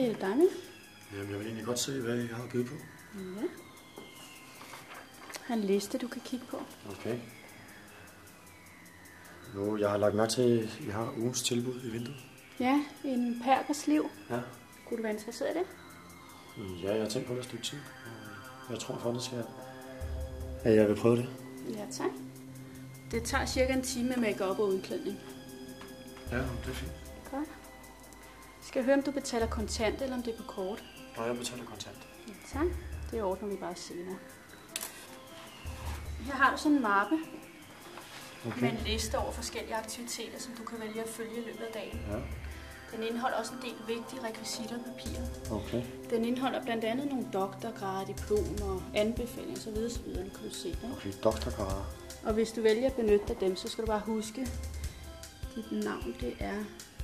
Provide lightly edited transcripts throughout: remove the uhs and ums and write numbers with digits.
kan jeg hjælpe dig med? Jamen, jeg vil egentlig godt se, hvad jeg har givet på. Ja. Har en liste, du kan kigge på. Okay. Nu, jeg har lagt mærke til, at I har ugens tilbud i vinduet. Ja, en perkers liv. Ja. Kunne du være interesseret i det? Ja, jeg har tænkt på det et stykke tid. Jeg tror faktisk, at jeg vil prøve det. Ja, tak. Det tager cirka en time med make-up og udklædning. Ja, det er fint. Godt. Skal jeg høre, om du betaler kontant, eller om det er på kort? Nå, jeg betaler kontant. Ja, tak. Det ordner vi bare senere. Her har du sådan en mappe med en liste over forskellige aktiviteter, som du kan vælge at følge i løbet af dagen. Ja. Den indeholder også en del vigtige rekvisitter og papirer. Okay. Den indeholder blandt andet nogle doktorgrader, diplomer, anbefalinger osv. Nu kan du se det. Okay, doktorgrader. Og hvis du vælger at benytte dig af dem, så skal du bare huske, dit navn det er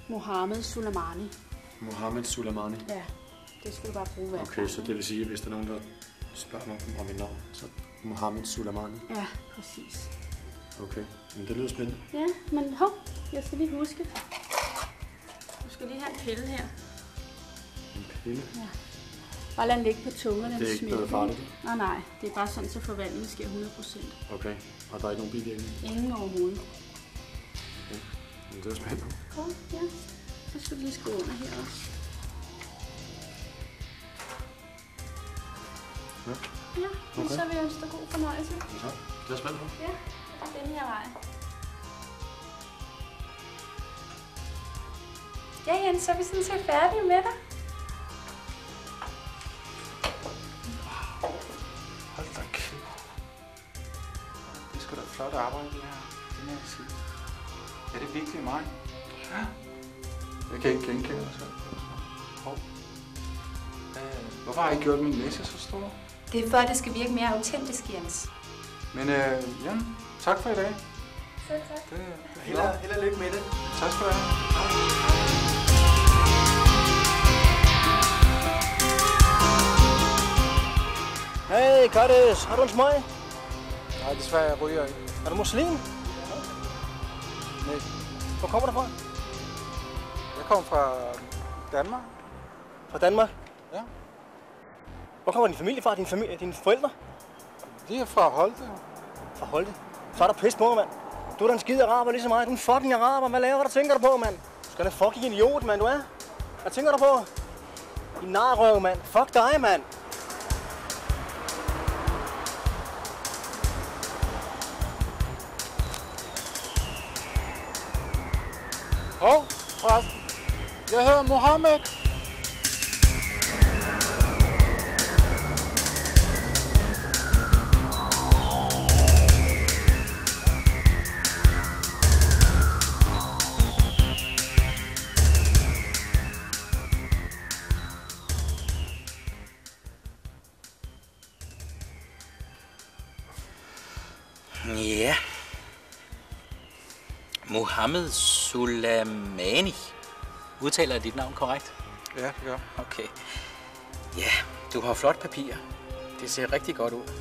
Mohammed Suleimani. Mohammed Suleimani? Ja, det skal du bare bruge hver Okay, så det vil sige, at hvis der er nogen, der spørger mig om mit navn, så Mohammed Suleimani? Ja, præcis. Okay, men det lyder spændende. Ja, men hov, jeg skal lige huske. Du skal lige have en pille her. En pille? Ja. Bare lad den ligge på tungen. Det er ikke noget farligt? Nej, det er bare sådan, så forvandlingen sker 100%. Okay, og der er ikke nogen bivirkninger? Ingen overhovedet. Okay, men det er spændende. Godt, ja. Så skal du lige skrive under her også. Ja. Ja, okay. Så vil jeg ønske dig god fornøjelse. Ja, det er spændende. Ja, det er den her vej. Ja, Jens, så er vi sådan set færdige med dig. Hold da kæft. Det er sgu da flot arbejde, det her. Det må jeg sige. Er det virkelig mig? Ja. Jeg kan ikke genkende mig selv. Hov. Hvorfor har I gjort min næse så stor? Det er for, at det skal virke mere autentisk, Jens. Men Jan, tak for i dag. Selv tak. Held og lykke med det. Tak skal du have. Hey, Kattis, har du en smøg? Nej, desværre, jeg ryger ikke. Er du muslim? Nej. Hvor kommer du fra? Jeg kommer fra Danmark. Fra Danmark? Ja. Hvor kommer din familie fra? Dine forældre? De er fra Holte. Fra Holte? Så er der pis på, mand. Du er da en skide araber ligesom mig. Du er en fucking araber. Hvad laver du? Tænker du på, mand? Du skal da fucking idiot, mand, du er. Hvad tænker du på? Din narrøv, mand. Fuck dig, mand. Hov, forresten. Jeg hedder Mohammed. Ja. Mohammed Suleimani. Udtaler jeg dit navn korrekt? Ja, ja. Okay. Ja, du har flot papir. Det ser rigtig godt ud.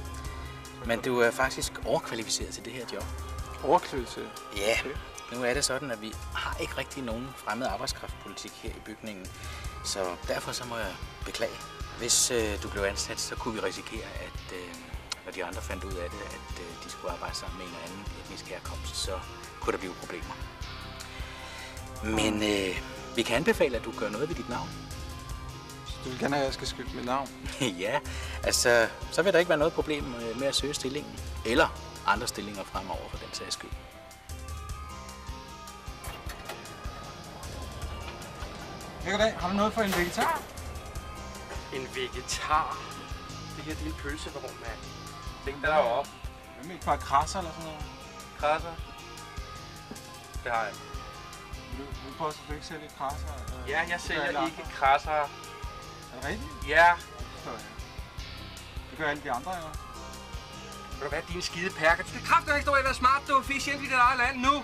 Men du er faktisk overkvalificeret til det her job. Overkvalificeret? Ja. Okay. Nu er det sådan, at vi har ikke rigtig nogen fremmed arbejdskraftpolitik her i bygningen. Så derfor så må jeg beklage. Hvis du blev ansat, så kunne vi risikere, at når de andre fandt ud af det, at de skulle arbejde sammen med en anden etnisk herkomst, så kunne der blive problemer. Men vi kan anbefale, at du gør noget ved dit navn. Så du vil gerne have, at jeg skal skifte mit navn? Ja, altså, så vil der ikke være noget problem med at søge stillingen. Eller andre stillinger fremover for den sags skyld. Goddag, har du noget for en vegetar? En vegetar? Det her, det er en pølsevogn, mand. Læg dig deroppe. Hvad med et par krasser eller sådan noget? Krasser? Det har jeg. Vil du påstå, at du ikke sælger lidt krasser? Ja, jeg sælger ikke krasser. Er det rigtigt? Ja. Det gør alle de andre, jo. Vil du være din skide perker? Du skal kraftigt ikke stå af at være smart, du er fisk hjem i dit eget land nu.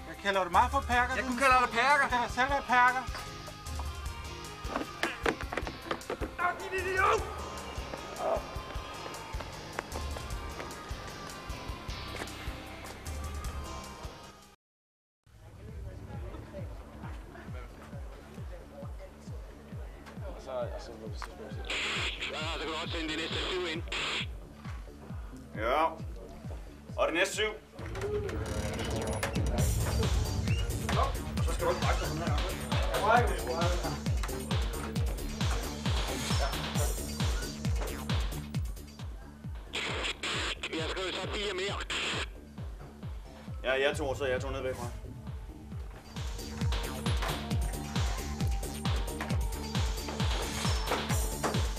Jeg kalder det meget for perker. Jeg kunne kalde dig perker. Jeg kalder selv være perker. Din idiot! godt sende de næste 7 ind. Ja. Og det næste 7. Så skal du ikke brække dig sådan her. Jeg skal jo så 4 mere. Ja, jeg tog, så jeg tog ned væk fra.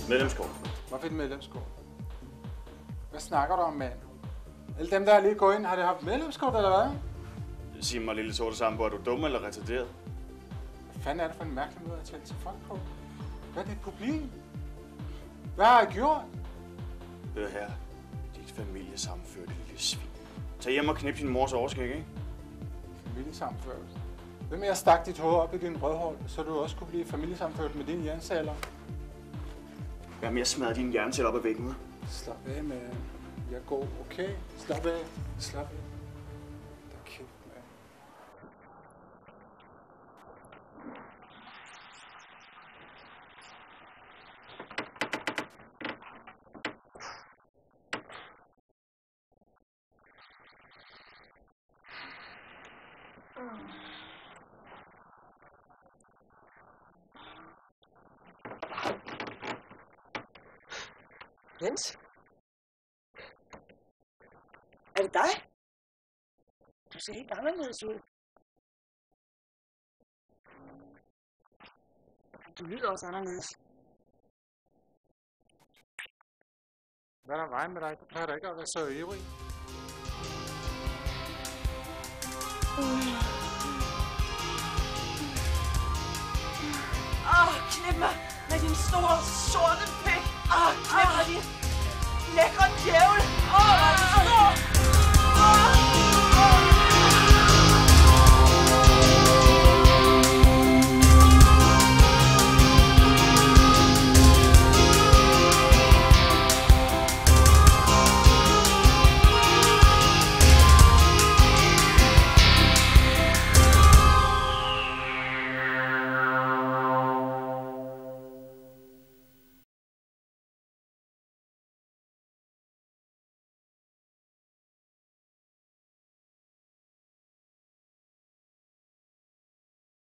Medlemskort. Hvorfor et medlemskort? Hvad snakker du om, mand? Alle dem, der er lige gået ind, har de haft medlemskort, eller hvad? Sig mig, lille sorte sambo, er du dum eller retarderet? Hvad fanden er det for en mærkelig måde at tale til folk på? Hvad er dit problem? Hvad har jeg gjort? Hør her. Dit familiesammenførte lille svin. Tag hjem og knip din mors overskæg, ikke? Familiesammenført? Hvem er stak dit hoved op i din rødhål, så du også kunne blive familiesammenført med dine hjerneceller? Hvad med at smadre dine hjerneceller op ad væggen? Slap af, mand. Jeg går, okay? Slap af. Slap af. Der er kæft, mand. Jens? Er det dig? Du ser helt anderledes ud. Du lyder også anderledes. Hvad er der vejen med dig? Du plejer da ikke at være så ivrig. Knip mig med din store, sorte pæk.